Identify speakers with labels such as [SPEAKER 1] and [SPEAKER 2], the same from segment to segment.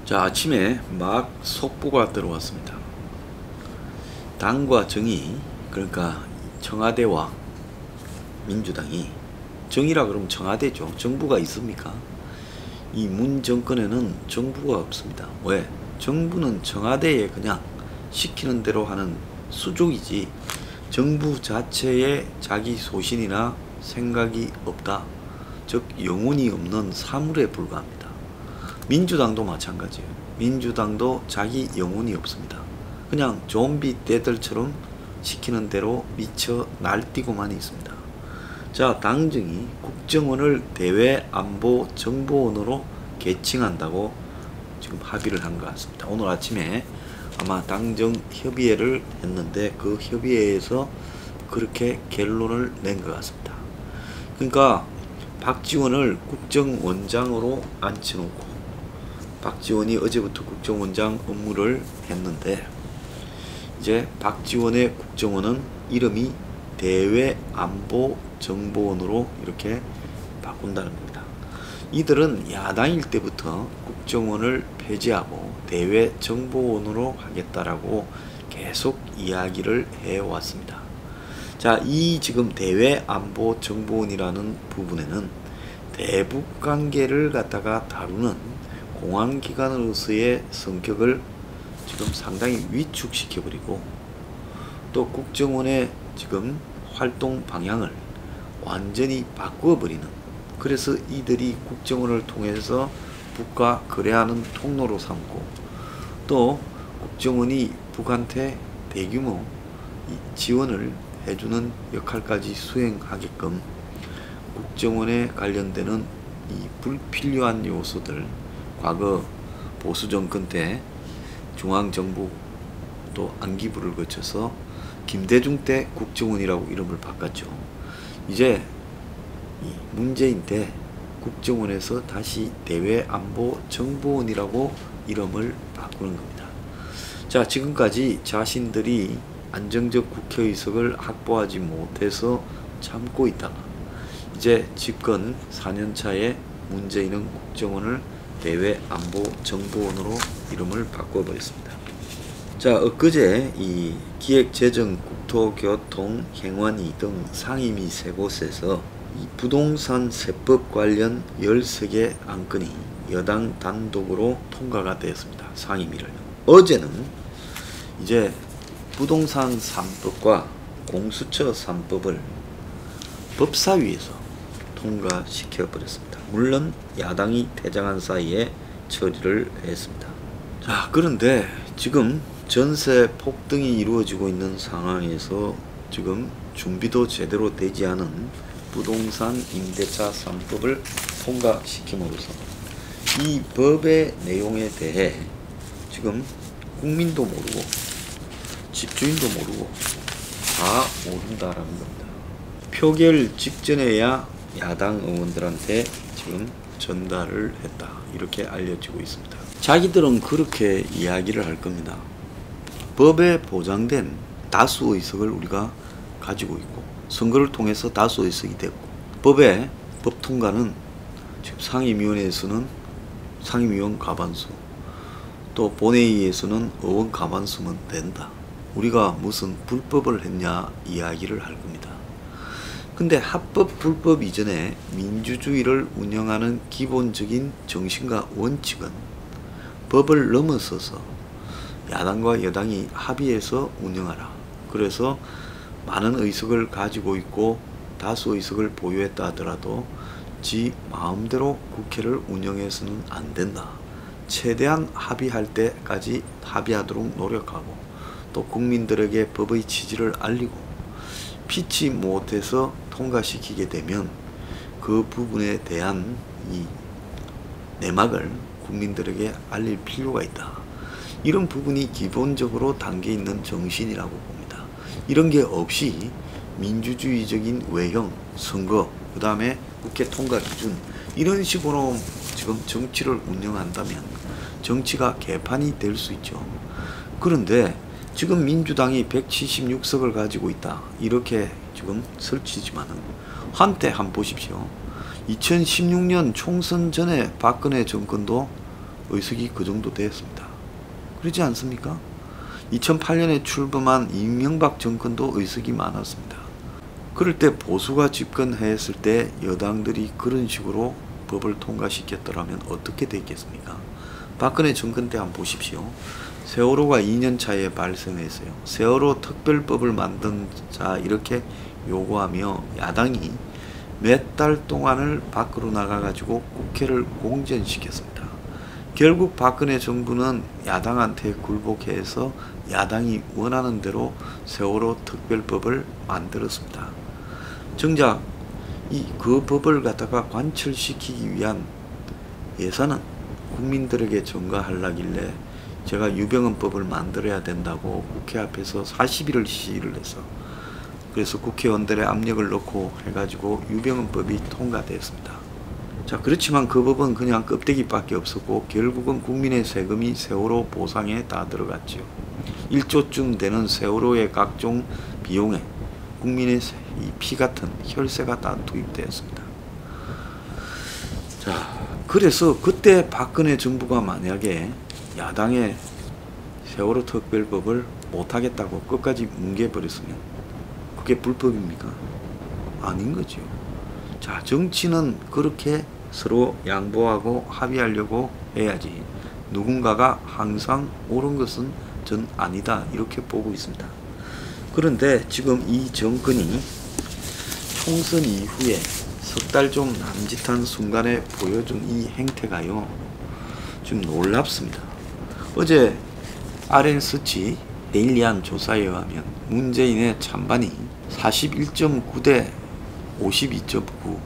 [SPEAKER 1] 자, 아침에 막 속보가 들어왔습니다. 당과 정의, 그러니까 청와대와 민주당이, 정의라 그러면 청와대죠. 정부가 있습니까? 이 문 정권에는 정부가 없습니다. 왜? 정부는 청와대에 그냥 시키는 대로 하는 수족이지 정부 자체에 자기 소신이나 생각이 없다. 즉 영혼이 없는 사물에 불과합니다. 민주당도 마찬가지예요. 민주당도 자기 영혼이 없습니다. 그냥 좀비 떼들처럼 시키는 대로 미쳐 날뛰고만 있습니다. 자, 당정이 국정원을 대외안보정보원으로 개칭한다고 지금 합의를 한 것 같습니다. 오늘 아침에 아마 당정 협의회를 했는데 그 협의회에서 그렇게 결론을 낸 것 같습니다. 그러니까 박지원을 국정원장으로 앉혀놓고, 박지원이 어제부터 국정원장 업무를 했는데 이제 박지원의 국정원은 이름이 대외안보정보원으로 이렇게 바꾼다는 겁니다. 이들은 야당일 때부터 국정원을 폐지하고 대외정보원으로 하겠다라고 계속 이야기를 해왔습니다. 자, 이 지금 대외안보정보원이라는 부분에는 대북 관계를 갖다가 다루는 공안기관으로서의 성격을 지금 상당히 위축시켜버리고, 또 국정원의 지금 활동 방향을 완전히 바꾸어버리는, 그래서 이들이 국정원을 통해서 북과 거래하는 통로로 삼고, 또 국정원이 북한테 대규모 지원을 해주는 역할까지 수행하게끔 국정원에 관련되는 이 불필요한 요소들, 과거 보수정권 때 중앙정부 또 안기부를 거쳐서 김대중 때 국정원이라고 이름을 바꿨죠. 이제 이 문재인 때 국정원에서 다시 대외안보정보원이라고 이름을 바꾸는 겁니다. 자, 지금까지 자신들이 안정적 국회의석을 확보하지 못해서 참고 있다가 이제 집권 4년차에 문재인은 국정원을 대외안보정보원으로 이름을 바꿔버렸습니다. 자, 엊그제 이 기획재정, 국토교통, 행안위 등 상임위 세 곳에서 이 부동산 세법 관련 13개 안건이 여당 단독으로 통과가 되었습니다. 상임위를. 어제는 이제 부동산 3법과 공수처 3법을 법사위에서 통과시켜 버렸습니다. 물론 야당이 퇴장한 사이에 처리를 했습니다. 자, 그런데 지금 전세 폭등이 이루어지고 있는 상황에서 지금 준비도 제대로 되지 않은 부동산 임대차 3법을 통과시킴으로써 이 법의 내용에 대해 지금 국민도 모르고 집주인도 모르고 다 모른다라는 겁니다. 표결 직전에야 야당 의원들한테 지금 전달을 했다, 이렇게 알려지고 있습니다. 자기들은 그렇게 이야기를 할 겁니다. 법에 보장된 다수 의석을 우리가 가지고 있고, 선거를 통해서 다수 의석이 됐고, 법의 법 통과는 지금 상임위원회에서는 상임위원 과반수, 또 본회의에서는 의원 과반수면 된다. 우리가 무슨 불법을 했냐 이야기를 할 겁니다. 근데 합법 불법 이전에 민주주의를 운영하는 기본적인 정신과 원칙은 법을 넘어서서 야당과 여당이 합의해서 운영하라. 그래서 많은 의석을 가지고 있고 다수 의석을 보유했다 하더라도 지 마음대로 국회를 운영해서는 안 된다. 최대한 합의할 때까지 합의하도록 노력하고, 또 국민들에게 법의 취지를 알리고, 피치 못해서 통과시키게 되면 그 부분에 대한 이 내막을 국민들에게 알릴 필요가 있다. 이런 부분이 기본적으로 담겨 있는 정신이라고 봅니다. 이런 게 없이 민주주의적인 외형, 선거, 그 다음에 국회 통과 기준, 이런 식으로 지금 정치를 운영한다면 정치가 개판이 될 수 있죠. 그런데 지금 민주당이 176석을 가지고 있다, 이렇게 지금 설치지만은 한때 한번 보십시오. 2016년 총선 전에 박근혜 정권도 의석이 그 정도 되었습니다. 그렇지 않습니까? 2008년에 출범한 이명박 정권도 의석이 많았습니다. 그럴 때 보수가 집권했을 때 여당들이 그런 식으로 법을 통과시켰더라면 어떻게 됐겠습니까? 박근혜 정권 때 한번 보십시오. 세월호가 2년 차에 발생했어요. 세월호 특별법을 만든자 이렇게 요구하며 야당이 몇 달 동안을 밖으로 나가가지고 국회를 공전시켰습니다. 결국 박근혜 정부는 야당한테 굴복해서 야당이 원하는 대로 세월호 특별법을 만들었습니다. 정작 그 법을 갖다가 관철시키기 위한 예산은 국민들에게 전가하려길래 제가 유병헌법을 만들어야 된다고 국회 앞에서 40일을 시위를 해서 그래서 국회의원들의 압력을 넣고 해가지고 유병헌법이 통과됐습니다. 자, 그렇지만 그 법은 그냥 껍데기밖에 없었고 결국은 국민의 세금이 세월호 보상에 다 들어갔지요. 1조쯤 되는 세월호의 각종 비용에 국민의 피 같은 혈세가 다 투입되었습니다. 자, 그래서 그때 박근혜 정부가 만약에 야당의 세월호 특별법을 못하겠다고 끝까지 뭉개버렸으면 그게 불법입니까? 아닌 거죠. 자, 정치는 그렇게 서로 양보하고 합의하려고 해야지 누군가가 항상 옳은 것은 전 아니다 이렇게 보고 있습니다. 그런데 지금 이 정권이 총선 이후에 석 달 좀 남짓한 순간에 보여준 이 행태가요 좀 놀랍습니다. 어제 RN스치 데일리한 조사에 의하면 문재인의 찬반이 41.9 대 52.9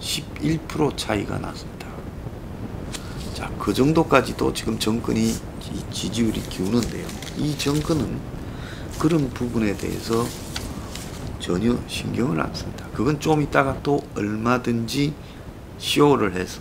[SPEAKER 1] 11% 차이가 났습니다. 자, 그 정도까지도 지금 정권이 지지율이 기우는데요. 이 정권은 그런 부분에 대해서 전혀 신경을 안 씁니다. 그건 좀 이따가 또 얼마든지 쇼를 해서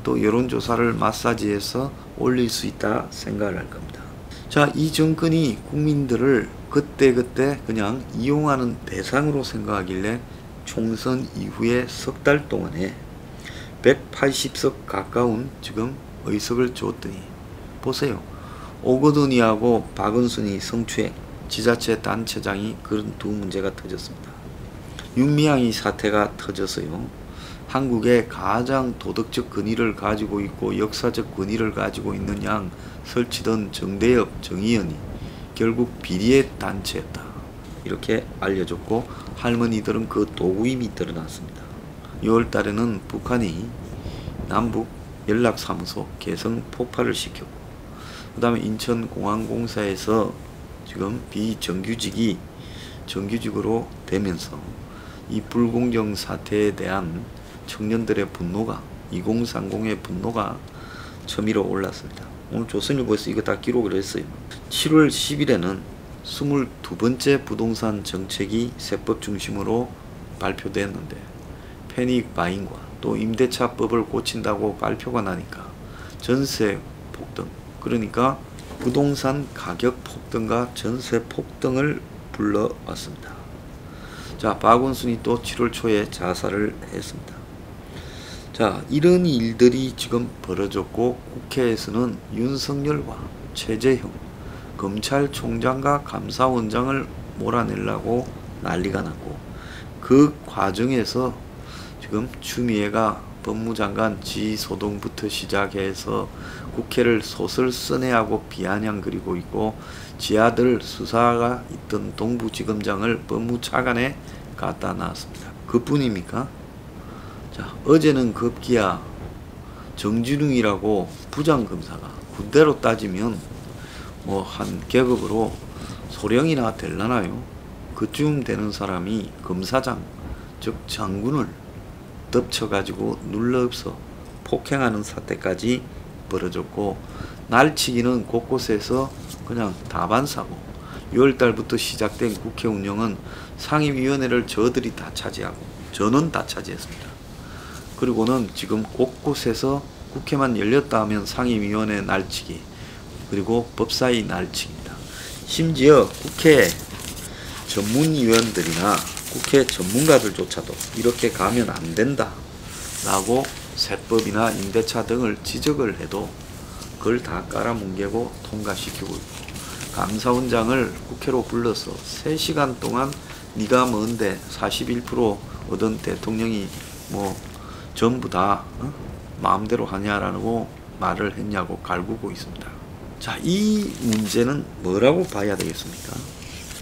[SPEAKER 1] 또 여론조사를 마사지해서 올릴 수 있다 생각을 할 겁니다. 자, 이 정권이 국민들을 그때그때 그냥 이용하는 대상으로 생각하길래 총선 이후에 석 달 동안에 180석 가까운 지금 의석을 줬더니 보세요. 오거돈이하고 박은순이 성추행, 지자체 단체장이 그런 두 문제가 터졌습니다. 윤미향이 사태가 터져서요. 한국의 가장 도덕적 권위를 가지고 있고 역사적 권위를 가지고 있는 양 설치던 정대협 정의연이 결국 비리의 단체였다. 이렇게 알려졌고 할머니들은 그 도구임이 드러났습니다. 6월 달에는 북한이 남북 연락사무소 개성 폭발을 시켰고 그 다음에 인천공항공사에서 지금 비정규직이 정규직으로 되면서 이 불공정 사태에 대한 청년들의 분노가 2030의 분노가 첨예로 올랐습니다. 오늘 조선일보에서 이거 다 기록을 했어요. 7월 10일에는 22번째 부동산 정책이 세법 중심으로 발표됐는데 패닉 바잉과 또 임대차법을 고친다고 발표가 나니까 전세 폭등, 그러니까 부동산 가격 폭등과 전세 폭등을 불러왔습니다. 자, 박원순이 또 7월 초에 자살을 했습니다. 자, 이런 일들이 지금 벌어졌고 국회에서는 윤석열과 최재형 검찰총장과 감사원장을 몰아내려고 난리가 났고 그 과정에서 지금 추미애가 법무장관 지소동부터 시작해서 국회를 소설 써내하고 비아냥거리고 있고 지 아들 수사가 있던 동부지검장을 법무차관에 갖다 놨습니다. 그뿐입니까? 자, 어제는 급기야 정진웅이라고 부장검사가 군대로 따지면 뭐 한 계급으로 소령이나 될라나요? 그쯤 되는 사람이 검사장 즉 장군을 덮쳐가지고 눌러엎어 폭행하는 사태까지 벌어졌고 날치기는 곳곳에서 그냥 다반사고 6월달부터 시작된 국회 운영은 상임위원회를 저들이 다 차지하고 저는 다 차지했습니다. 그리고는 지금 곳곳에서 국회만 열렸다 하면 상임위원회 날치기 그리고 법사위 날치기입니다. 심지어 국회 전문위원들이나 국회 전문가들조차도 이렇게 가면 안 된다 라고 세법이나 임대차 등을 지적을 해도 그걸 다 깔아뭉개고 통과시키고 있고, 감사원장을 국회로 불러서 3시간 동안 네가 뭔데 41% 얻은 대통령이 뭐 전부 다 마음대로 하냐라고 말을 했냐고 갈구고 있습니다. 자, 이 문제는 뭐라고 봐야 되겠습니까?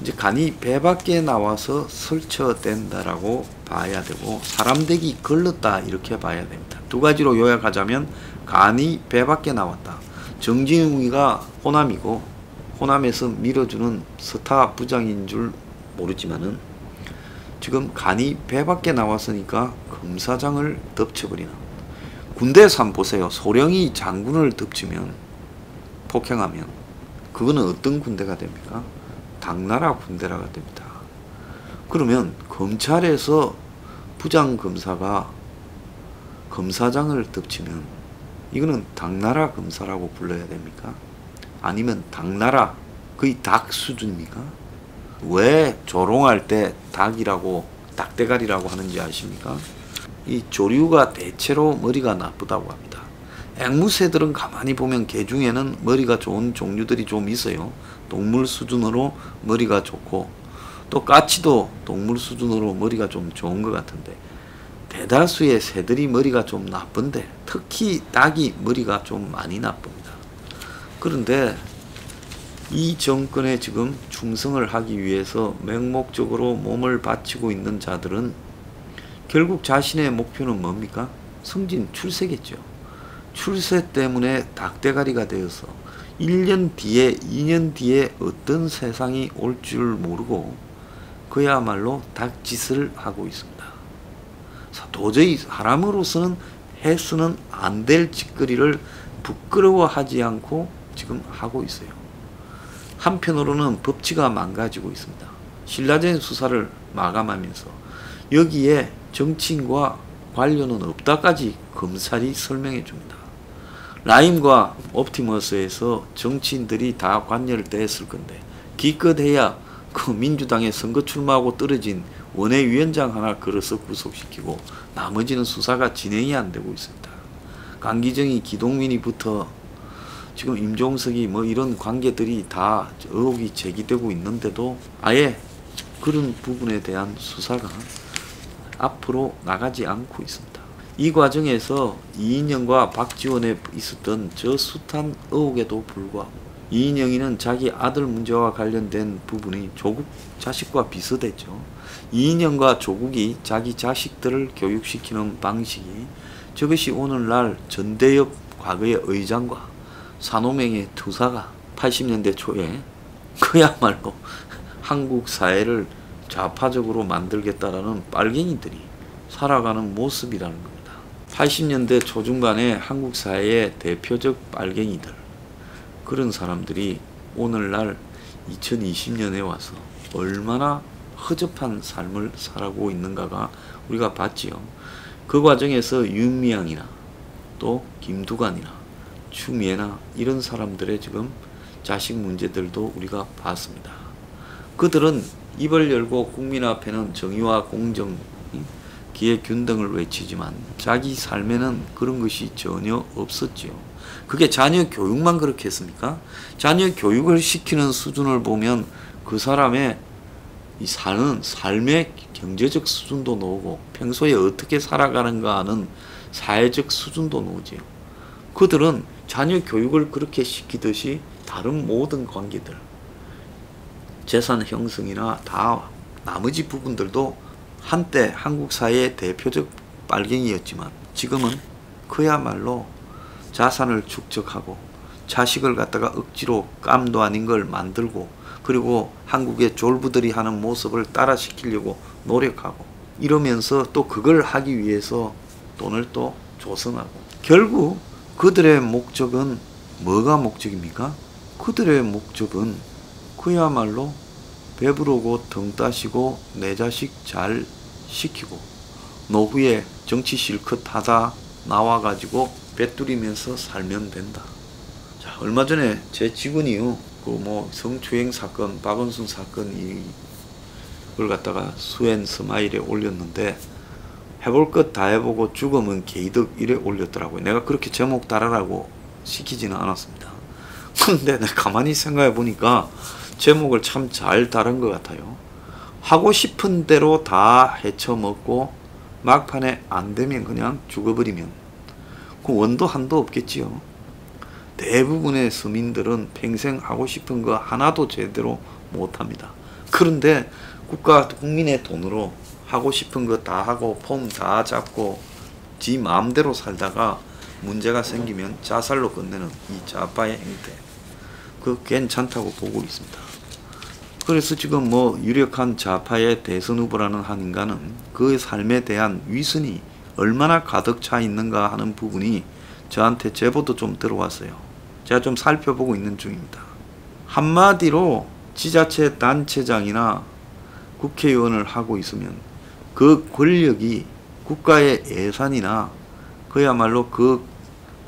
[SPEAKER 1] 이제 간이 배 밖에 나와서 설쳐된다라고 봐야 되고, 사람되기 걸렀다 이렇게 봐야 됩니다. 두 가지로 요약하자면 간이 배 밖에 나왔다. 정진웅이가 호남이고 호남에서 밀어주는 스타 부장인 줄 모르지만은 지금 간이 배 밖에 나왔으니까 검사장을 덮쳐버리는, 군대에서 한번 보세요. 소령이 장군을 덮치면, 폭행하면 그거는 어떤 군대가 됩니까? 당나라 군대라가 됩니다. 그러면 검찰에서 부장검사가 검사장을 덮치면 이거는 당나라 검사라고 불러야 됩니까? 아니면 당나라, 거의 닭 수준입니까? 왜 조롱할 때 닭이라고, 닭대가리라고 하는지 아십니까? 이 조류가 대체로 머리가 나쁘다고 합니다. 앵무새들은 가만히 보면 개 중에는 머리가 좋은 종류들이 좀 있어요. 동물 수준으로 머리가 좋고, 또 까치도 동물 수준으로 머리가 좀 좋은 것 같은데, 대다수의 새들이 머리가 좀 나쁜데 특히 닭이 머리가 좀 많이 나쁩니다. 그런데 이 정권에 지금 충성을 하기 위해서 맹목적으로 몸을 바치고 있는 자들은 결국 자신의 목표는 뭡니까? 승진, 출세겠죠. 출세 때문에 닭대가리가 되어서 1년 뒤에, 2년 뒤에 어떤 세상이 올 줄 모르고 그야말로 닭짓을 하고 있습니다. 도저히 사람으로서는 해서는 안 될 짓거리를 부끄러워하지 않고 지금 하고 있어요. 한편으로는 법치가 망가지고 있습니다. 신라젠 수사를 마감하면서 여기에 정치인과 관련은 없다까지 검찰이 설명해 줍니다. 라임과 옵티머스에서 정치인들이 다 관여됐을 건데, 기껏해야 그 민주당에 선거 출마하고 떨어진 원외위원장 하나 걸어서 구속시키고 나머지는 수사가 진행이 안 되고 있습니다. 강기정이, 기동민이부터 지금 임종석이 뭐 이런 관계들이 다 의혹이 제기되고 있는데도 아예 그런 부분에 대한 수사가 앞으로 나가지 않고 있습니다. 이 과정에서 이인영과 박지원에 있었던 저 숱한 의혹에도 불구하고 이인영이는 자기 아들 문제와 관련된 부분이 조국 자식과 비슷했죠. 이인영과 조국이 자기 자식들을 교육시키는 방식이, 저것이 오늘날 전대협 과거의 의장과 산호맹의 투사가 80년대 초에 그야말로 한국 사회를 좌파적으로 만들겠다라는 빨갱이들이 살아가는 모습이라는 겁니다. 80년대 초중반에 한국 사회의 대표적 빨갱이들, 그런 사람들이 오늘날 2020년에 와서 얼마나 허접한 삶을 살아가고 있는가가 우리가 봤지요. 그 과정에서 윤미향이나 또 김두관이나 추미애나 이런 사람들의 지금 자식 문제들도 우리가 봤습니다. 그들은 입을 열고 국민 앞에는 정의와 공정, 기회균등을 외치지만 자기 삶에는 그런 것이 전혀 없었지요. 그게 자녀 교육만 그렇게 했습니까? 자녀 교육을 시키는 수준을 보면 그 사람의 이 사는 삶의 경제적 수준도 나오고 평소에 어떻게 살아가는가 하는 사회적 수준도 나오지요. 그들은 자녀 교육을 그렇게 시키듯이 다른 모든 관계들, 재산 형성이나 다 나머지 부분들도 한때 한국 사회의 대표적 빨갱이였지만 지금은 그야말로 자산을 축적하고 자식을 갖다가 억지로 깜도 아닌 걸 만들고, 그리고 한국의 졸부들이 하는 모습을 따라시키려고 노력하고, 이러면서 또 그걸 하기 위해서 돈을 또 조성하고, 결국 그들의 목적은 뭐가 목적입니까? 그들의 목적은 그야말로 배부르고 등 따시고 내 자식 잘 시키고 노후에 정치 실컷 하다 나와가지고 배뚜리면서 살면 된다. 자, 얼마 전에 제 직원이요, 그 뭐 성추행 사건, 박원순 사건 이걸 갖다가 수엔 스마일에 올렸는데, 해볼 것 다 해보고 죽으면 개이득 이래 올렸더라고요. 내가 그렇게 제목 달아라고 시키지는 않았습니다. 그런데 내가 가만히 생각해 보니까 제목을 참 잘 다룬 것 같아요. 하고 싶은 대로 다 헤쳐먹고 막판에 안 되면 그냥 죽어버리면 그 원도 한도 없겠지요. 대부분의 서민들은 평생 하고 싶은 거 하나도 제대로 못합니다. 그런데 국민의 돈으로 하고 싶은 거 다 하고 폼 다 잡고 지 마음대로 살다가 문제가 생기면 자살로 끝내는 이 좌파의 행태, 그 괜찮다고 보고 있습니다. 그래서 지금 뭐 유력한 좌파의 대선 후보라는 한 인간은 그의 삶에 대한 위선이 얼마나 가득 차 있는가 하는 부분이 저한테 제보도 좀 들어왔어요. 제가 좀 살펴보고 있는 중입니다. 한마디로 지자체 단체장이나 국회의원을 하고 있으면 그 권력이 국가의 예산이나 그야말로 그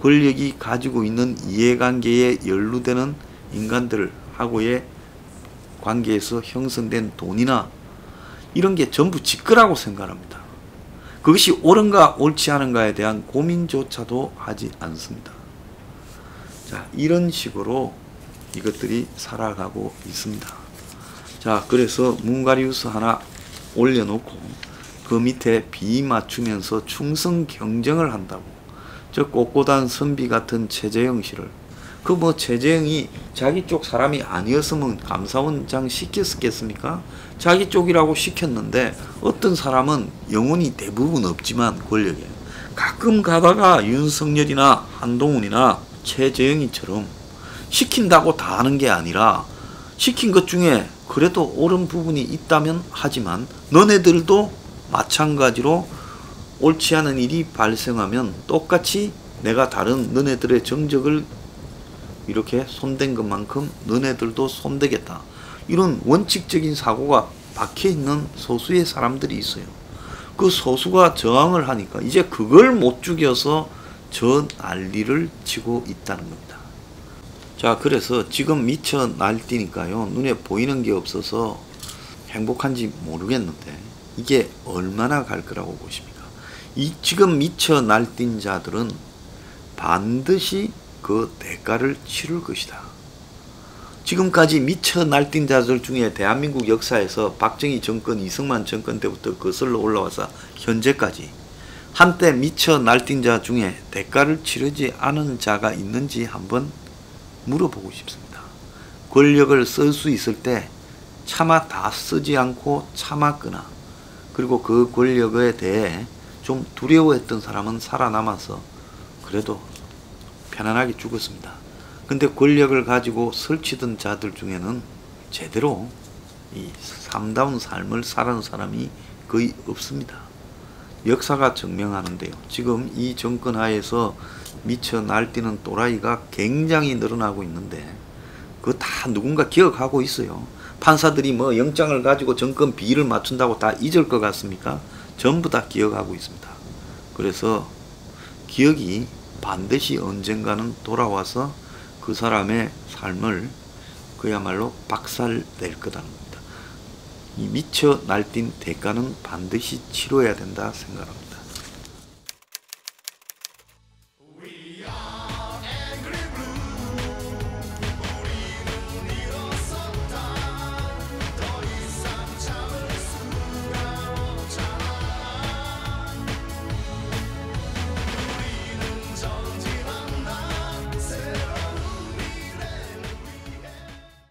[SPEAKER 1] 권력이 가지고 있는 이해관계에 연루되는 인간들하고의 관계에서 형성된 돈이나 이런 게 전부 지거라고 생각합니다. 그것이 옳은가 옳지 않은가에 대한 고민조차도 하지 않습니다. 자, 이런 식으로 이것들이 살아가고 있습니다. 자, 그래서 문가리우스 하나 올려놓고 그 밑에 비 맞추면서 충성 경쟁을 한다고, 저 꼿꼿한 선비 같은 최재형 씨를, 그 뭐 최재형이 자기 쪽 사람이 아니었으면 감사원장 시켰겠습니까? 자기 쪽이라고 시켰는데 어떤 사람은 영혼이 대부분 없지만 권력에 가끔 가다가 윤석열이나 한동훈이나 최재형이처럼 시킨다고 다 하는 게 아니라 시킨 것 중에 그래도 옳은 부분이 있다면 하지만 너네들도 마찬가지로 옳지 않은 일이 발생하면 똑같이 내가 다른 너네들의 정적을 이렇게 손댄 것만큼 너네들도 손대겠다. 이런 원칙적인 사고가 박혀있는 소수의 사람들이 있어요. 그 소수가 저항을 하니까 이제 그걸 못 죽여서 저 난리를 치고 있다는 겁니다. 자, 그래서 지금 미쳐 날뛰니까요, 눈에 보이는 게 없어서 행복한지 모르겠는데 이게 얼마나 갈 거라고 보십니까? 이 지금 미쳐 날뛴 자들은 반드시 그 대가를 치를 것이다. 지금까지 미쳐 날뛴 자들 중에 대한민국 역사에서 박정희 정권, 이승만 정권 때부터 거슬러 올라와서 현재까지 한때 미쳐 날뛴 자 중에 대가를 치르지 않은 자가 있는지 한번 물어보고 싶습니다. 권력을 쓸 수 있을 때 차마 다 쓰지 않고 참았거나, 그리고 그 권력에 대해 좀 두려워했던 사람은 살아남아서 그래도 편안하게 죽었습니다. 근데 권력을 가지고 설치던 자들 중에는 제대로 이 삶다운 삶을 사는 사람이 거의 없습니다. 역사가 증명하는데요. 지금 이 정권 하에서 미쳐 날뛰는 또라이가 굉장히 늘어나고 있는데 그거 다 누군가 기억하고 있어요. 판사들이 뭐 영장을 가지고 정권 비위를 맞춘다고 다 잊을 것 같습니까? 전부 다 기억하고 있습니다. 그래서 기억이 반드시 언젠가는 돌아와서 그 사람의 삶을 그야말로 박살낼 거라는 겁니다. 이 미쳐 날뛴 대가는 반드시 치러야 된다 생각합니다.